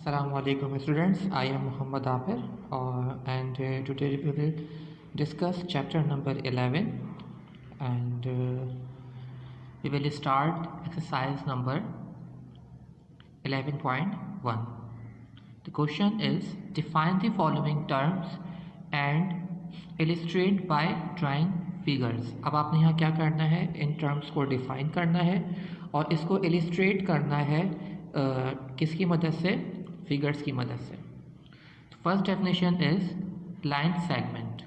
Assalamu alaikum students, I am Muhammad Afir and today we will discuss chapter number 11 and we will start exercise number 11.1. The question is define the following terms and illustrate by drawing figures. अब आपने यहाँ क्या करना है, इन terms को define करना है और इसको illustrate करना है किसकी मदद से, figures की मदद से. First definition is line segment.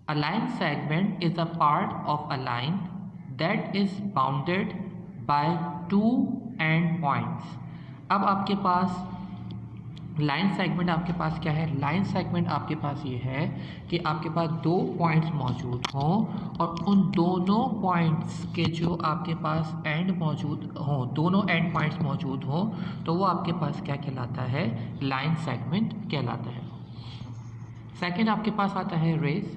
A line segment is a part of a line that is bounded by two end points. अब आपके पास लाइन सेगमेंट आपके पास क्या है, लाइन सेगमेंट आपके पास ये है कि आपके पास दो पॉइंट्स मौजूद हों और उन दोनों पॉइंट्स के जो आपके पास एंड मौजूद हों, दोनों एंड पॉइंट्स मौजूद हों, तो वो आपके पास क्या कहलाता है, लाइन सेगमेंट कहलाता है. सेकंड आपके पास आता है रेस.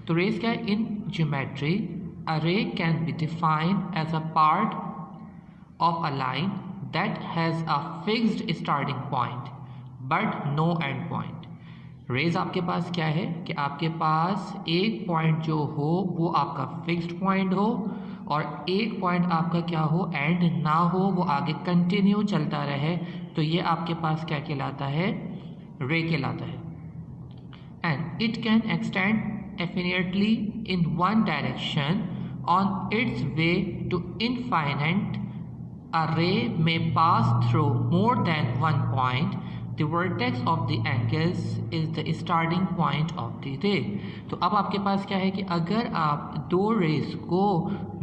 तो रेस क्या है, इन geometry a ray can be defined as a part of a line that has a fixed starting point but no end point. Rays आपके पास क्या है कि आपके पास एक पॉइंट जो हो वो आपका फिक्स्ड पॉइंट हो और एक पॉइंट आपका क्या हो, एंड ना हो, वो आगे कंटिन्यू चलता रहे, तो ये आपके पास क्या कहलाता है, रे कहलाता है. And it can extend infinitely in one direction on its way to infinite. A ray may pass through more than one point. The vertex of the angles is the starting point of the ray. तो अब आपके पास क्या है कि अगर आप दो रेज को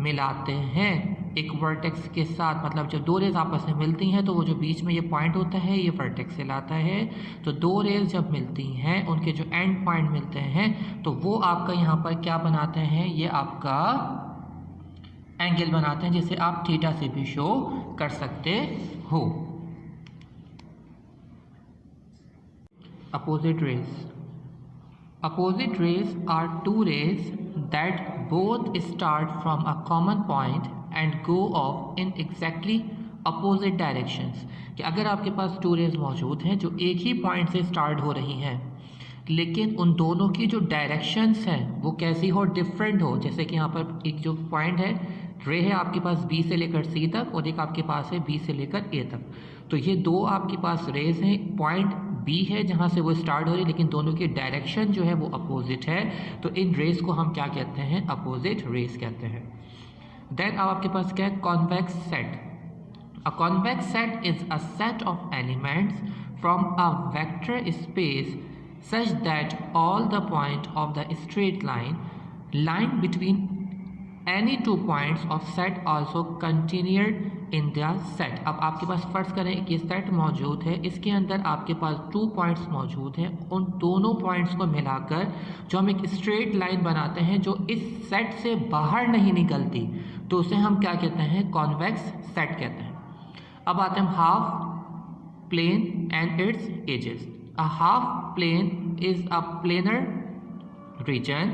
मिलाते हैं एक वर्टेक्स के साथ, मतलब जब दो रेज आपस में मिलती हैं तो वो जो बीच में ये पॉइंट होता है ये वर्टेक्स से लाता है. तो दो रेज जब मिलती हैं उनके जो एंड पॉइंट मिलते हैं तो वो आपका यहाँ पर क्या बनाते हैं, ये आपका एंगल बनाते हैं, जिसे आप थीटा से भी शो कर सकते हो. Opposite rays. Opposite rays are two rays that both start from a common point and go off in exactly opposite directions. कि अगर आपके पास टू रेज मौजूद हैं जो एक ही पॉइंट से स्टार्ट हो रही हैं, लेकिन उन दोनों की जो डायरेक्शंस हैं वो कैसी हो, डिफरेंट हो. जैसे कि यहाँ पर एक जो पॉइंट है, रे है आपके पास बी से लेकर सी तक और एक आपके पास है बी से लेकर ए तक. तो ये दो आपके पास रेज हैं, पॉइंट बी है जहाँ से वो स्टार्ट हो रही है, लेकिन दोनों की डायरेक्शन जो है वो अपोजिट है. तो इन रेज को हम क्या कहते हैं, अपोजिट रेज कहते हैं. देन अब आपके पास क्या है, convex set. A convex set is a set of elements from a vector space such that all the point of the straight line between any two points of set also continued in the set. अब आपके पास फर्ज करें कि set मौजूद है, इसके अंदर आपके पास टू पॉइंट्स मौजूद हैं, उन दोनों पॉइंट्स को मिलाकर जो हम एक स्ट्रेट लाइन बनाते हैं जो इस सेट से बाहर नहीं निकलती, तो उसे हम क्या कहते हैं, कॉन्वेक्स सेट कहते हैं. अब आते हैं half plane and its edges. A half plane is a planar region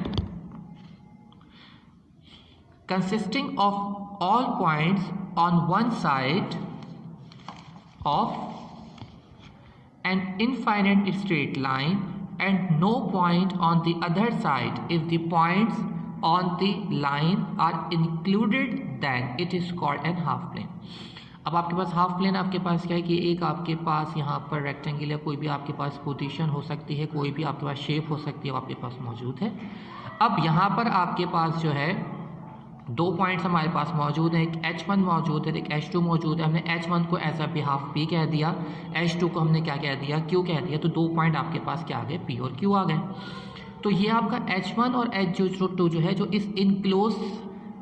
consisting of all points on one side of an infinite straight line and no point on the other side. If the points on the line are included, then it is called an half plane. अब आपके पास half plane आपके पास क्या है कि एक आपके पास यहाँ पर रेक्टेंगल या कोई भी आपके पास पोजीशन हो सकती है, कोई भी आपके पास शेप हो सकती है, वो आपके पास मौजूद है. अब यहाँ पर आपके पास जो है दो पॉइंट्स हमारे पास मौजूद हैं, एक H1 मौजूद है, एक H2 मौजूद है. हमने H1 को एज अ भी हाफ P कह दिया, H2 को हमने क्या कह दिया, Q कह दिया. तो दो पॉइंट आपके पास क्या आ गए, P और Q आ गए. तो ये आपका H1 और H2 जो है जो इस इनक्लोज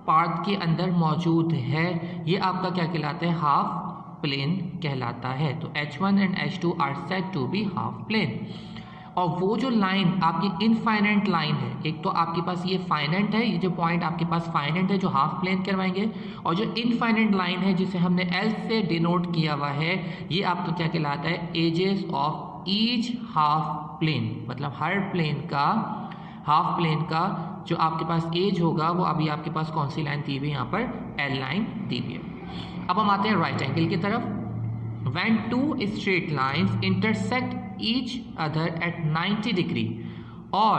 पार्ट के अंदर मौजूद है, ये आपका क्या कहलाता है, हाफ प्लेन कहलाता है. तो H1 and H2 are said to be half plane. और वो जो लाइन आपकी इनफाइनाइट लाइन है, एक तो आपके पास ये फाइनाइट है, ये जो पॉइंट आपके पास फाइनाइट है जो हाफ प्लेन करवाएंगे, और जो इनफाइनाइट लाइन है जिसे हमने L से डिनोट किया हुआ है, ये आपका क्या कहलाता है, edges of each half plane. मतलब हर प्लेन का, हाफ प्लेन का जो आपके पास एज होगा वो अभी आपके पास कौन सी लाइन दी हुई है, यहाँ पर L लाइन दी हुई है. अब हम आते हैं राइट एंगल की तरफ. when two straight lines intersect each other at 90 degree or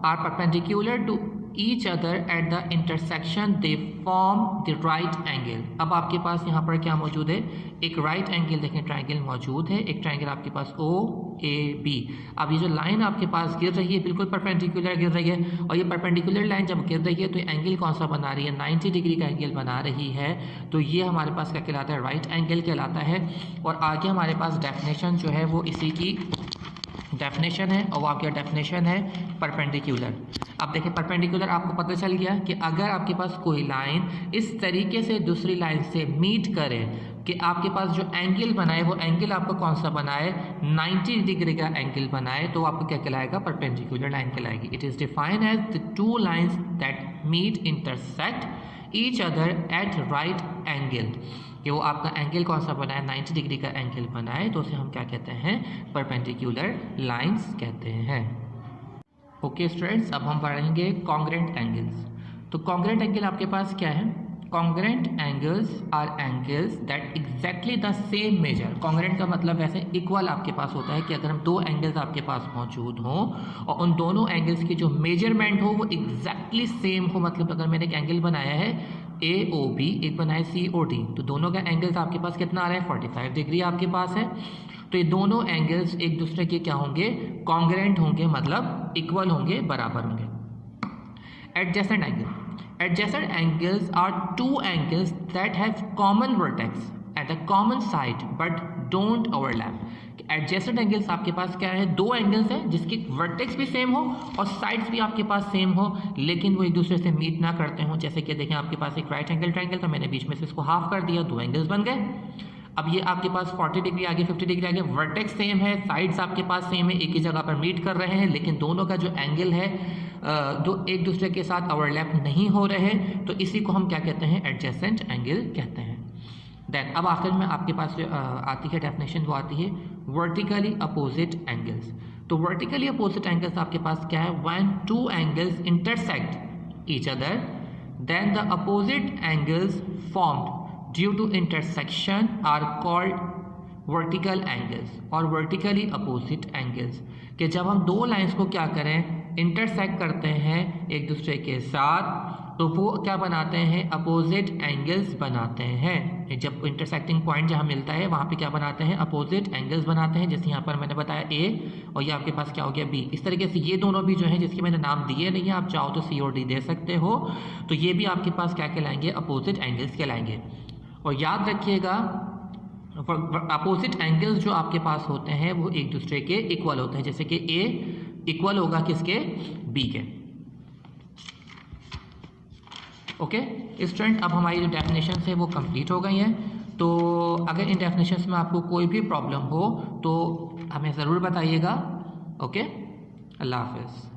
are perpendicular to each other at the intersection they form the right angle। अब आपके पास यहाँ पर क्या मौजूद है, एक राइट एंगल देखें ट्राइंगल मौजूद है, एक ट्राइंगल आपके पास ओ ए बी। अब ये जो लाइन आपके पास गिर रही है बिल्कुल परपेंडिकुलर गिर रही है, और ये परपेंडिकुलर लाइन जब गिर रही है तो एंगल कौन सा बना रही है, 90 डिग्री का एंगल बना रही है। तो ये हमारे पास क्या कहलाता है, राइट एंगल कहलाता है। और आगे हमारे पास डेफिनेशन जो है वो इसी की डेफिनेशन है, और आपकी डेफिनेशन है परपेंडिकुलर। अब देखिए परपेंडिकुलर आपको पता चल गया कि अगर आपके पास कोई लाइन इस तरीके से दूसरी लाइन से मीट करे कि आपके पास जो एंगल बनाए वो एंगल आपको कौन सा बनाए, 90 डिग्री का एंगल बनाए, तो आपको क्या कहलाएगा, परपेंडिकुलर लाइन कहलाएगी। It is defined as the two lines that meet intersect each other at right angle, कि वो आपका एंगल कौन सा बनाए, 90 डिग्री का एंगल बनाए, तो उसे हम क्या कहते हैं, परपेंडिकुलर लाइंस कहते हैं। ओके स्टूडेंट्स, अब हम पढ़ेंगे कॉन्ग्रेंट एंगल्स। तो कॉन्ग्रेंट एंगल आपके पास क्या है, congruent angles are angles that exactly the same measure. Congruent का मतलब वैसे इक्वल आपके पास होता है कि अगर हम दो एंगल्स आपके पास मौजूद हों और उन दोनों एंगल्स की जो मेजरमेंट हो वो एग्जैक्टली सेम हो, मतलब अगर मैंने एक एंगल बनाया है ए ओ बी, एक बनाया सी ओ डी, तो दोनों का एंगल्स आपके पास कितना आ रहा है, 45 डिग्री आपके पास है। तो ये दोनों एंगल्स एक दूसरे के क्या होंगे, कॉन्ग्रेंट होंगे, मतलब इक्वल होंगे, बराबर होंगे। Adjacent angle, adjacent angles are two angles that have common vertex at a common side but don't overlap। Adjacent angles आपके पास क्या है, दो एंगल्स हैं जिसके वर्टेक्स भी सेम हो और साइड्स भी आपके पास सेम हो, लेकिन वो एक दूसरे से मीट ना करते हो। जैसे कि देखें आपके पास एक राइट एंगल ट्रायंगल था, मैंने बीच में से इसको हाफ कर दिया, दो एंगल्स बन गए। अब ये आपके पास 40 डिग्री आगे 50 डिग्री आगे, वर्टेक्स सेम है, साइड्स आपके पास सेम है, एक ही जगह पर मीट कर रहे हैं, लेकिन दोनों का जो एंगल है दो एक दूसरे के साथ ओवरलैप नहीं हो रहे, तो इसी को हम क्या कहते हैं, एडजेसेंट एंगल कहते हैं। देन अब आखिर में आपके पास जो आती है डेफिनेशन, वो आती है वर्टिकली अपोजिट एंगल्स। तो वर्टिकली अपोजिट एंगल्स आपके पास क्या है, when two angles intersect each other then the opposite angles formed due to intersection are called vertical angles और वर्टिकली अपोजिट एंगल्स। कि जब हम दो लाइंस को क्या करें, इंटरसेक्ट करते हैं एक दूसरे के साथ, तो वो क्या बनाते हैं, अपोजिट एंगल्स बनाते हैं। जब इंटरसेक्टिंग पॉइंट जहाँ मिलता है वहाँ पे क्या बनाते हैं, अपोजिट एंगल्स बनाते हैं। जैसे यहाँ पर मैंने बताया ए और ये आपके पास क्या हो गया बी। इस तरीके से ये दोनों भी जो हैं जिसके मैंने नाम दिए नहीं है, आप चाहो तो सी और डी दे सकते हो, तो ये भी आपके पास क्या कहलाएंगे, अपोजिट एंगल्स कहलाएंगे। और याद रखिएगा अपोजिट एंगल्स जो आपके पास होते हैं वो एक दूसरे के इक्वल होते हैं। जैसे कि ए इक्वल होगा किसके, बी के। ओके स्टूडेंट, अब हमारी जो डेफिनेशन है वो कंप्लीट हो गई हैं। तो अगर इन डेफिनेशंस में आपको कोई भी प्रॉब्लम हो तो हमें ज़रूर बताइएगा। ओके, अल्लाह हाफिज़।